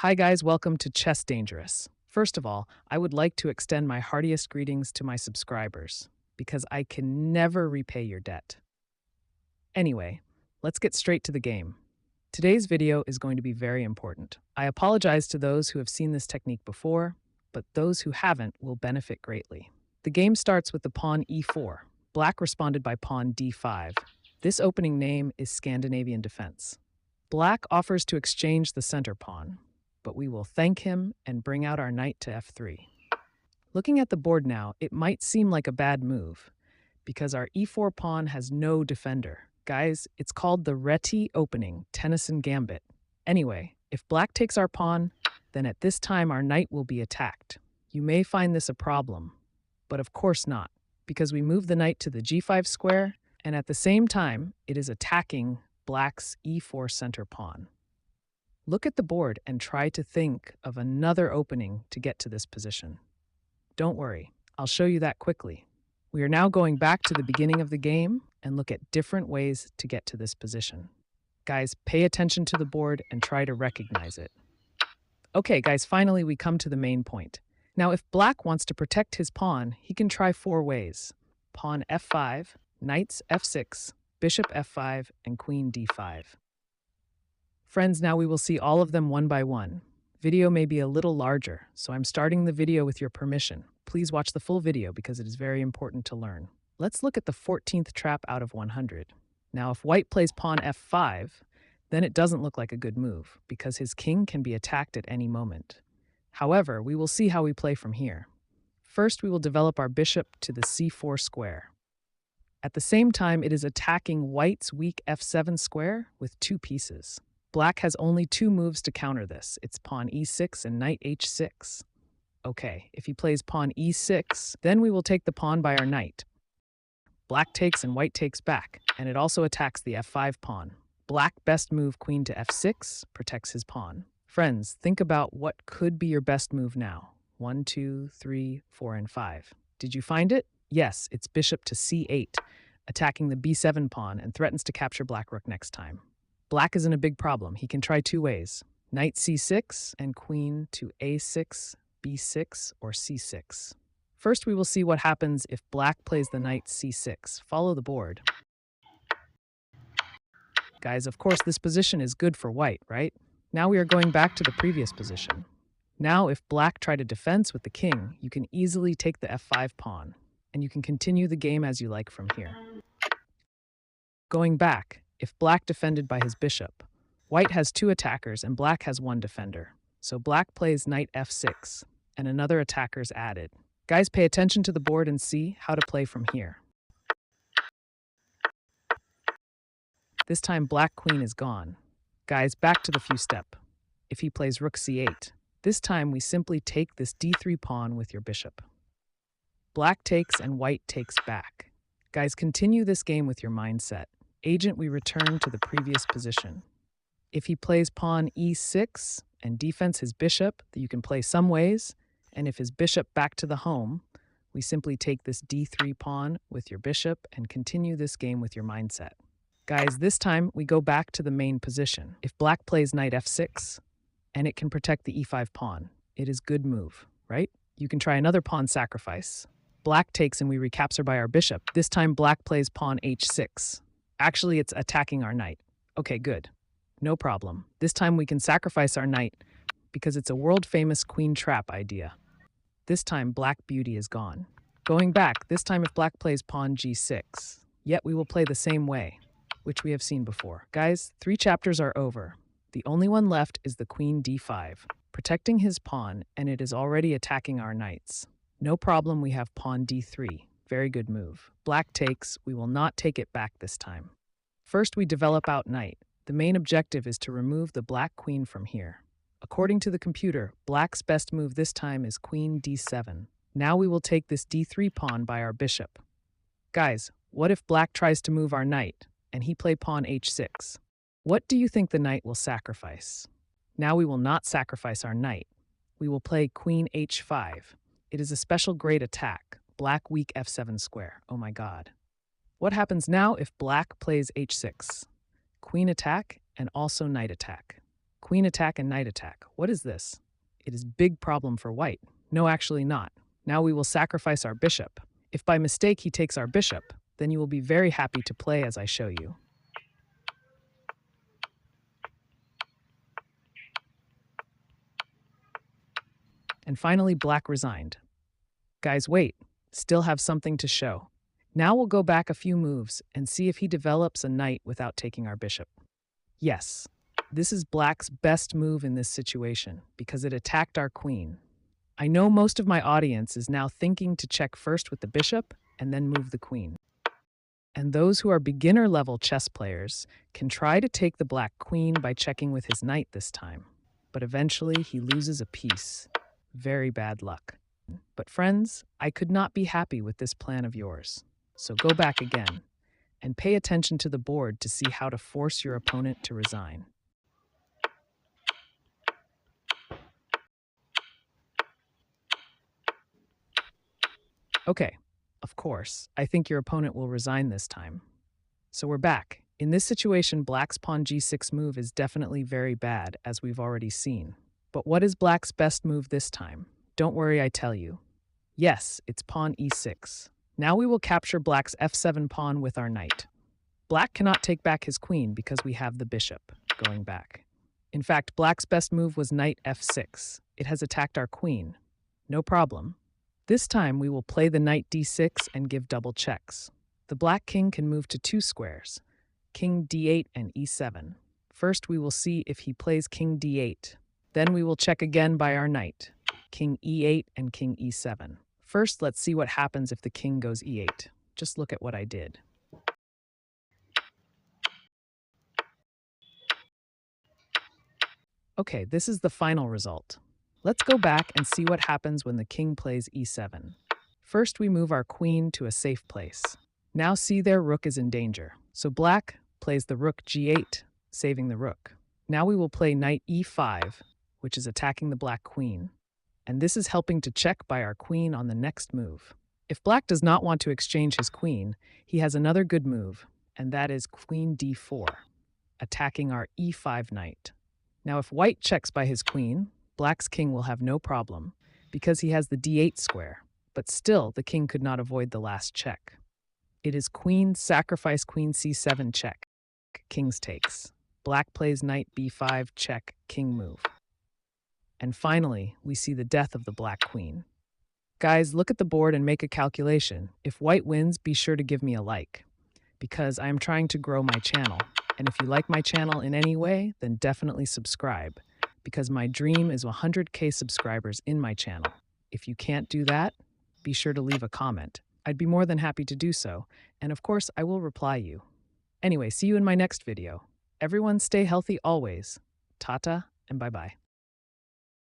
Hi guys, welcome to Chess Dangerous. First of all, I would like to extend my heartiest greetings to my subscribers, because I can never repay your debt. Anyway, let's get straight to the game. Today's video is going to be very important. I apologize to those who have seen this technique before, but those who haven't will benefit greatly. The game starts with the pawn e4. Black responded by pawn d5. This opening name is Scandinavian defense. Black offers to exchange the center pawn, but we will thank him and bring out our knight to f3. Looking at the board now, it might seem like a bad move, because our e4 pawn has no defender. Guys, it's called the Reti opening, Tennison Gambit. Anyway, if black takes our pawn, then at this time our knight will be attacked. You may find this a problem, but of course not, because we move the knight to the g5 square, and at the same time, it is attacking black's e4 center pawn. Look at the board and try to think of another opening to get to this position. Don't worry, I'll show you that quickly. We are now going back to the beginning of the game and look at different ways to get to this position. Guys, pay attention to the board and try to recognize it. Okay, guys, finally we come to the main point. Now, if black wants to protect his pawn, he can try 4 ways. Pawn f5, knights f6, bishop f5, and queen d5. Friends, now we will see all of them one by one. Video may be a little larger, so I'm starting the video with your permission. Please watch the full video because it is very important to learn. Let's look at the 14th trap out of 100. Now, if white plays pawn f5, then it doesn't look like a good move because his king can be attacked at any moment. However, we will see how we play from here. First, we will develop our bishop to the c4 square. At the same time, it is attacking white's weak f7 square with 2 pieces. Black has only 2 moves to counter this. It's pawn e6 and knight h6. Okay, if he plays pawn e6, then we will take the pawn by our knight. Black takes and white takes back, and it also attacks the f5 pawn. Black best move queen to f6 protects his pawn. Friends, think about what could be your best move now. 1, 2, 3, 4, and 5. Did you find it? Yes, it's bishop to c8, attacking the b7 pawn and threatens to capture black rook next time. Black is in a big problem. He can try 2 ways. Knight c6 and queen to a6, b6, or c6. First, we will see what happens if black plays the knight c6. Follow the board. Guys, of course, this position is good for white, right? Now we are going back to the previous position. Now, if black tried a defense with the king, you can easily take the f5 pawn, and you can continue the game as you like from here. Going back, if black defended by his bishop, white has 2 attackers and black has 1 defender. So black plays knight f6, and another attacker is added. Guys, pay attention to the board and see how to play from here. This time black queen is gone. Guys, back to the few step. If he plays rook c8, this time we simply take this d3 pawn with your bishop. Black takes and white takes back. Guys, continue this game with your mindset. Agent, we return to the previous position. If he plays pawn e6 and defends his bishop, you can play some ways, and if his bishop back to the home, we simply take this d3 pawn with your bishop and continue this game with your mindset. Guys, this time we go back to the main position. If black plays knight f6, and it can protect the e5 pawn, it is good move, right? You can try another pawn sacrifice. Black takes and we recapture by our bishop. This time black plays pawn h6. Actually, it's attacking our knight. Okay, good. No problem. This time we can sacrifice our knight because it's a world-famous queen trap idea. This time, black beauty is gone. Going back, this time if black plays pawn g6, yet we will play the same way, which we have seen before. Guys, 3 chapters are over. The only one left is the queen d5, protecting his pawn, and it is already attacking our knights. No problem, we have pawn d3. Very good move. Black takes, we will not take it back this time. First, we develop out knight. The main objective is to remove the black queen from here. According to the computer, black's best move this time is queen d7. Now we will take this d3 pawn by our bishop. Guys, what if black tries to move our knight, and he play pawn h6? What do you think the knight will sacrifice? Now we will not sacrifice our knight. We will play queen h5. It is a special great attack. Black weak f7 square. Oh my god. What happens now if black plays h6? Queen attack and also knight attack. queen attack and knight attack. What is this? It is big problem for white. No, actually not. Now we will sacrifice our bishop. If by mistake he takes our bishop, then you will be very happy to play as I show you. And finally, black resigned. Guys, wait. Still have something to show. Now we'll go back a few moves and see if he develops a knight without taking our bishop. Yes, this is black's best move in this situation because it attacked our queen. I know most of my audience is now thinking to check first with the bishop and then move the queen. And those who are beginner-level chess players can try to take the black queen by checking with his knight this time. But eventually he loses a piece. Very bad luck. But friends, I could not be happy with this plan of yours. So go back again and pay attention to the board to see how to force your opponent to resign. Okay, of course, I think your opponent will resign this time. So we're back. In this situation, black's pawn g6 move is definitely very bad, as we've already seen. But what is black's best move this time? Don't worry, I tell you. Yes, it's pawn e6. Now we will capture black's f7 pawn with our knight. Black cannot take back his queen because we have the bishop going back. In fact, black's best move was knight f6. It has attacked our queen. No problem. This time we will play the knight d6 and give double checks. The black king can move to two squares, king d8 and e7. First we will see if he plays king d8. Then we will check again by our knight, king e8 and king e7. First, let's see what happens if the king goes e8. Just look at what I did. Okay, this is the final result. Let's go back and see what happens when the king plays e7. First, we move our queen to a safe place. Now see their rook is in danger. So black plays the rook g8, saving the rook. Now we will play knight e5, which is attacking the black queen. And this is helping to check by our queen on the next move. If black does not want to exchange his queen, he has another good move, and that is queen d4, attacking our e5 knight. Now if white checks by his queen, black's king will have no problem, because he has the d8 square, but still the king could not avoid the last check. It is queen sacrifice queen c7 check, king's takes. Black plays knight b5 check, king move. And finally, we see the death of the black queen. Guys, look at the board and make a calculation. If white wins, be sure to give me a like, because I am trying to grow my channel. And if you like my channel in any way, then definitely subscribe, because my dream is 100K subscribers in my channel. If you can't do that, be sure to leave a comment. I'd be more than happy to do so, and of course, I will reply you. Anyway, see you in my next video. Everyone stay healthy always. Tata and bye-bye.